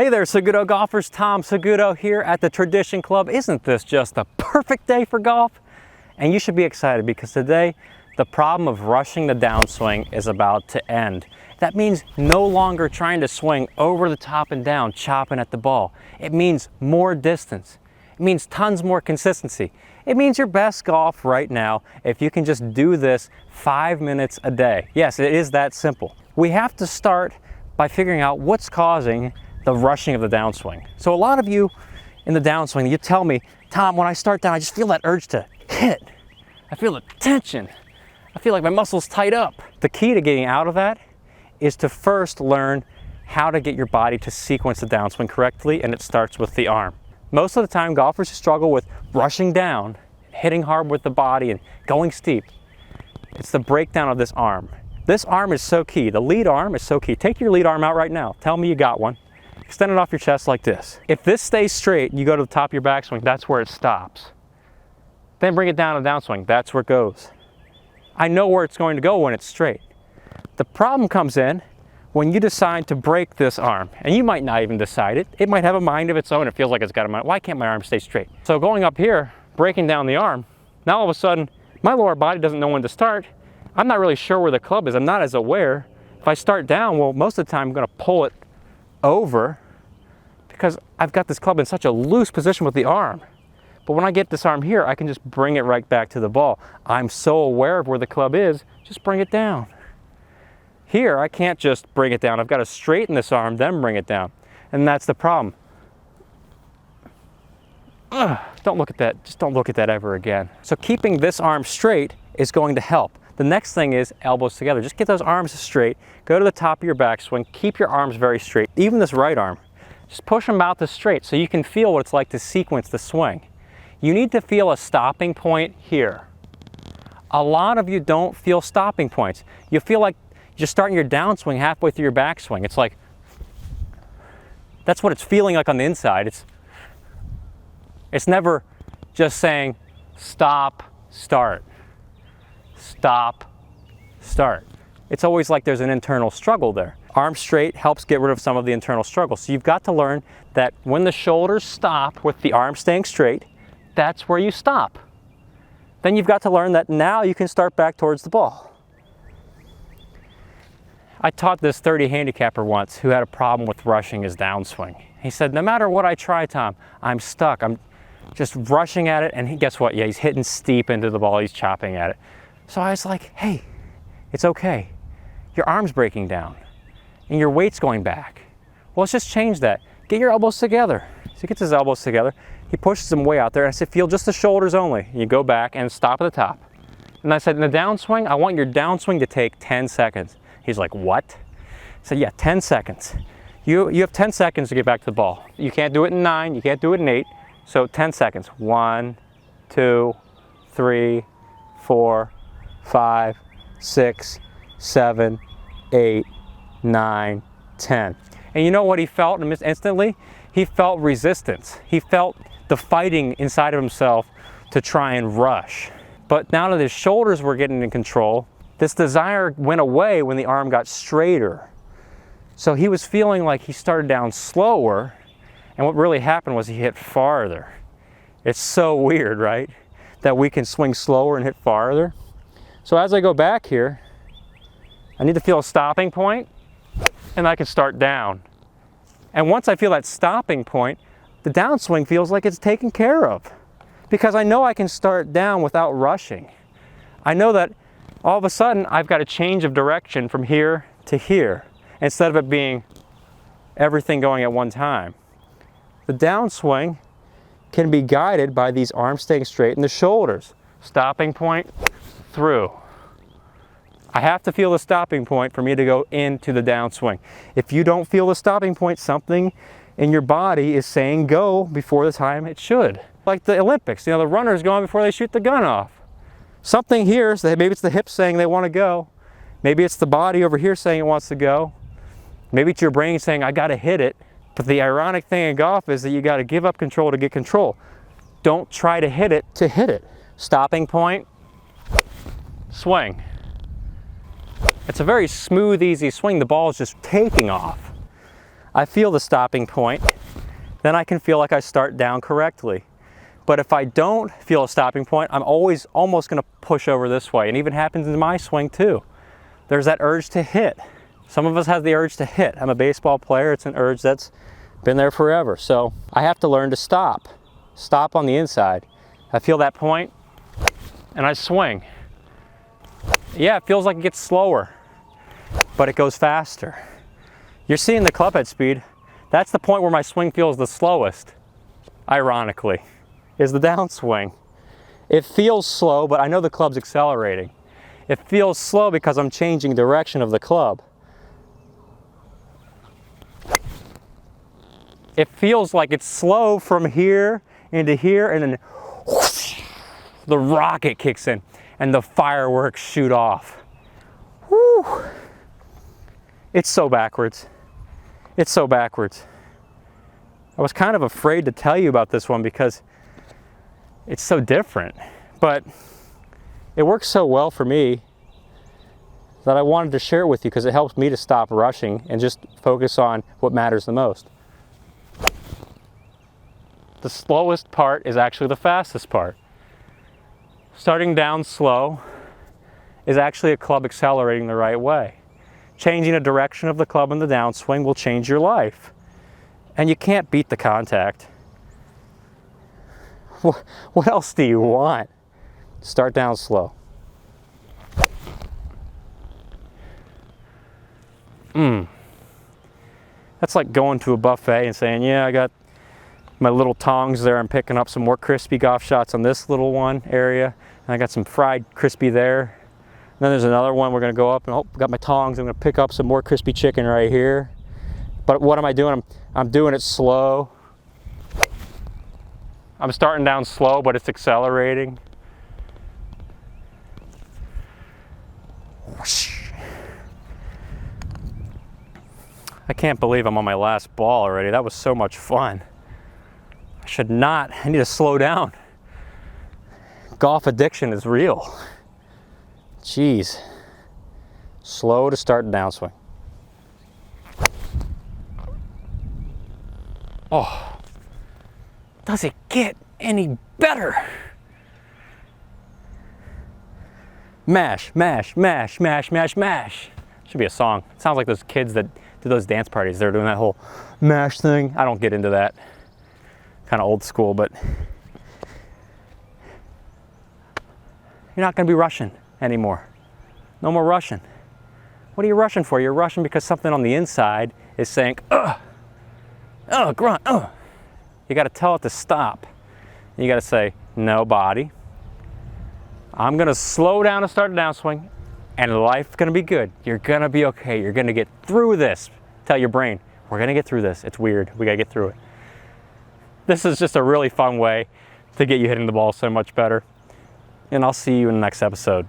Hey there, Saguto golfers. Tom Saguto here at the Tradition Club. Isn't this just a perfect day for golf? And you should be excited because today the problem of rushing the downswing is about to end. That means no longer trying to swing over the top and down, chopping at the ball. It means more distance. It means tons more consistency. It means your best golf right now if you can just do this 5 minutes a day. Yes, it is that simple. We have to start by figuring out what's causing the rushing of the downswing. So a lot of you in the downswing, you tell me, Tom, when I start down, I just feel that urge to hit. I feel the tension. I feel like my muscles tight up. The key to getting out of that is to first learn how to get your body to sequence the downswing correctly, and it starts with the arm. Most of the time, golfers who struggle with rushing down, hitting hard with the body and going steep, it's the breakdown of this arm. This arm is so key. The lead arm is so key. Take your lead arm out right now. Tell me you got one. Extend it off your chest like this. If this stays straight and you go to the top of your backswing, that's where it stops. Then bring it down to downswing. That's where it goes. I know where it's going to go when it's straight. The problem comes in when you decide to break this arm, and you might not even decide it. It might have a mind of its own. It feels like it's got a mind. Why can't my arm stay straight? So going up here, breaking down the arm, now all of a sudden, my lower body doesn't know when to start. I'm not really sure where the club is. I'm not as aware. If I start down, well, most of the time I'm going to pull it over because I've got this club in such a loose position with the arm. But when I get this arm here, I can just bring it right back to the ball. I'm so aware of where the club is, just bring it down. Here, I can't just bring it down. I've got to straighten this arm, then bring it down. And that's the problem. Don't look at that. Just don't look at that ever again. So keeping this arm straight is going to help. The next thing is elbows together. Just get those arms straight. Go to the top of your backswing. Keep your arms very straight. Even this right arm. Just push them out this straight so you can feel what it's like to sequence the swing. You need to feel a stopping point here. A lot of you don't feel stopping points. You feel like you're starting your downswing halfway through your backswing. It's like, that's what it's feeling like on the inside. It's never just saying, stop, start. Stop, start. It's always like there's an internal struggle there. Arm straight helps get rid of some of the internal struggle. So you've got to learn that when the shoulders stop with the arm staying straight, that's where you stop. Then you've got to learn that now you can start back towards the ball. I taught this 30 handicapper once who had a problem with rushing his downswing. He said, no matter what I try, Tom, I'm stuck. I'm just rushing at it, and guess what? Yeah, he's hitting steep into the ball. He's chopping at it. So I was like, hey, it's okay. Your arm's breaking down and your weight's going back. Well, let's just change that. Get your elbows together. So he gets his elbows together. He pushes them way out there. I said, feel just the shoulders only. You go back and stop at the top. And I said, in the downswing, I want your downswing to take 10 seconds. He's like, what? I said, yeah, 10 seconds. You have 10 seconds to get back to the ball. You can't do it in 9. You can't do it in 8. So 10 seconds. 1, 2, 3, 4, 5, 6, 7, 8, 9, 10. And you know what he felt instantly? He felt resistance. He felt the fighting inside of himself to try and rush. But now that his shoulders were getting in control, this desire went away when the arm got straighter. So he was feeling like he started down slower, and what really happened was he hit farther. It's so weird, right? That we can swing slower and hit farther. So as I go back here, I need to feel a stopping point, and I can start down. And once I feel that stopping point, the downswing feels like it's taken care of. Because I know I can start down without rushing. I know that all of a sudden I've got a change of direction from here to here, instead of it being everything going at one time. The downswing can be guided by these arms staying straight and the shoulders. Stopping point, through. I have to feel the stopping point for me to go into the downswing. If you don't feel the stopping point, something in your body is saying go before the time it should. Like the Olympics, you know, the runner's going before they shoot the gun off. Something here, so maybe it's the hips saying they want to go. Maybe it's the body over here saying it wants to go. Maybe it's your brain saying, I got to hit it. But the ironic thing in golf is that you got to give up control to get control. Don't try to hit it to hit it. Stopping point, swing. It's a very smooth, easy swing. The ball is just taking off. I feel the stopping point, then I can feel like I start down correctly. But if I don't feel a stopping point, I'm always almost going to push over this way. And it even happens in my swing too. There's that urge to hit. Some of us have the urge to hit. I'm a baseball player. It's an urge that's been there forever. So I have to learn to stop. Stop on the inside. I feel that point and I swing. Yeah, it feels like it gets slower, but it goes faster. You're seeing the club head speed. That's the point where my swing feels the slowest, ironically, is the downswing. It feels slow, but I know the club's accelerating. It feels slow because I'm changing direction of the club. It feels like it's slow from here into here, and then whoosh, the rocket kicks in and the fireworks shoot off. Woo. It's so backwards. It's so backwards. I was kind of afraid to tell you about this one because it's so different, but it works so well for me that I wanted to share it with you because it helps me to stop rushing and just focus on what matters the most. The slowest part is actually the fastest part. Starting down slow is actually a club accelerating the right way. Changing the direction of the club in the downswing will change your life. And you can't beat the contact. What else do you want? Start down slow. That's like going to a buffet and saying, yeah, I got my little tongs there. I'm picking up some more crispy golf shots on this little one area. And I got some fried crispy there. And then there's another one. We're going to go up and, oh, got my tongs. I'm going to pick up some more crispy chicken right here. But what am I doing? I'm doing it slow. I'm starting down slow, but it's accelerating. I can't believe I'm on my last ball already. That was so much fun. I need to slow down. Golf addiction is real. Jeez. Slow to start downswing. Oh, does it get any better? Mash, mash, mash, mash, mash, mash. Should be a song. It sounds like those kids that do those dance parties. They're doing that whole mash thing. I don't get into that. Kind of old school, but you're not going to be rushing anymore. No more rushing. What are you rushing for? You're rushing because something on the inside is saying, ugh, grunt, ugh. You got to tell it to stop. You got to say, no, body. I'm going to slow down and start a downswing, and life's going to be good. You're going to be okay. You're going to get through this. Tell your brain, we're going to get through this. It's weird. We got to get through it. This is just a really fun way to get you hitting the ball so much better. And I'll see you in the next episode.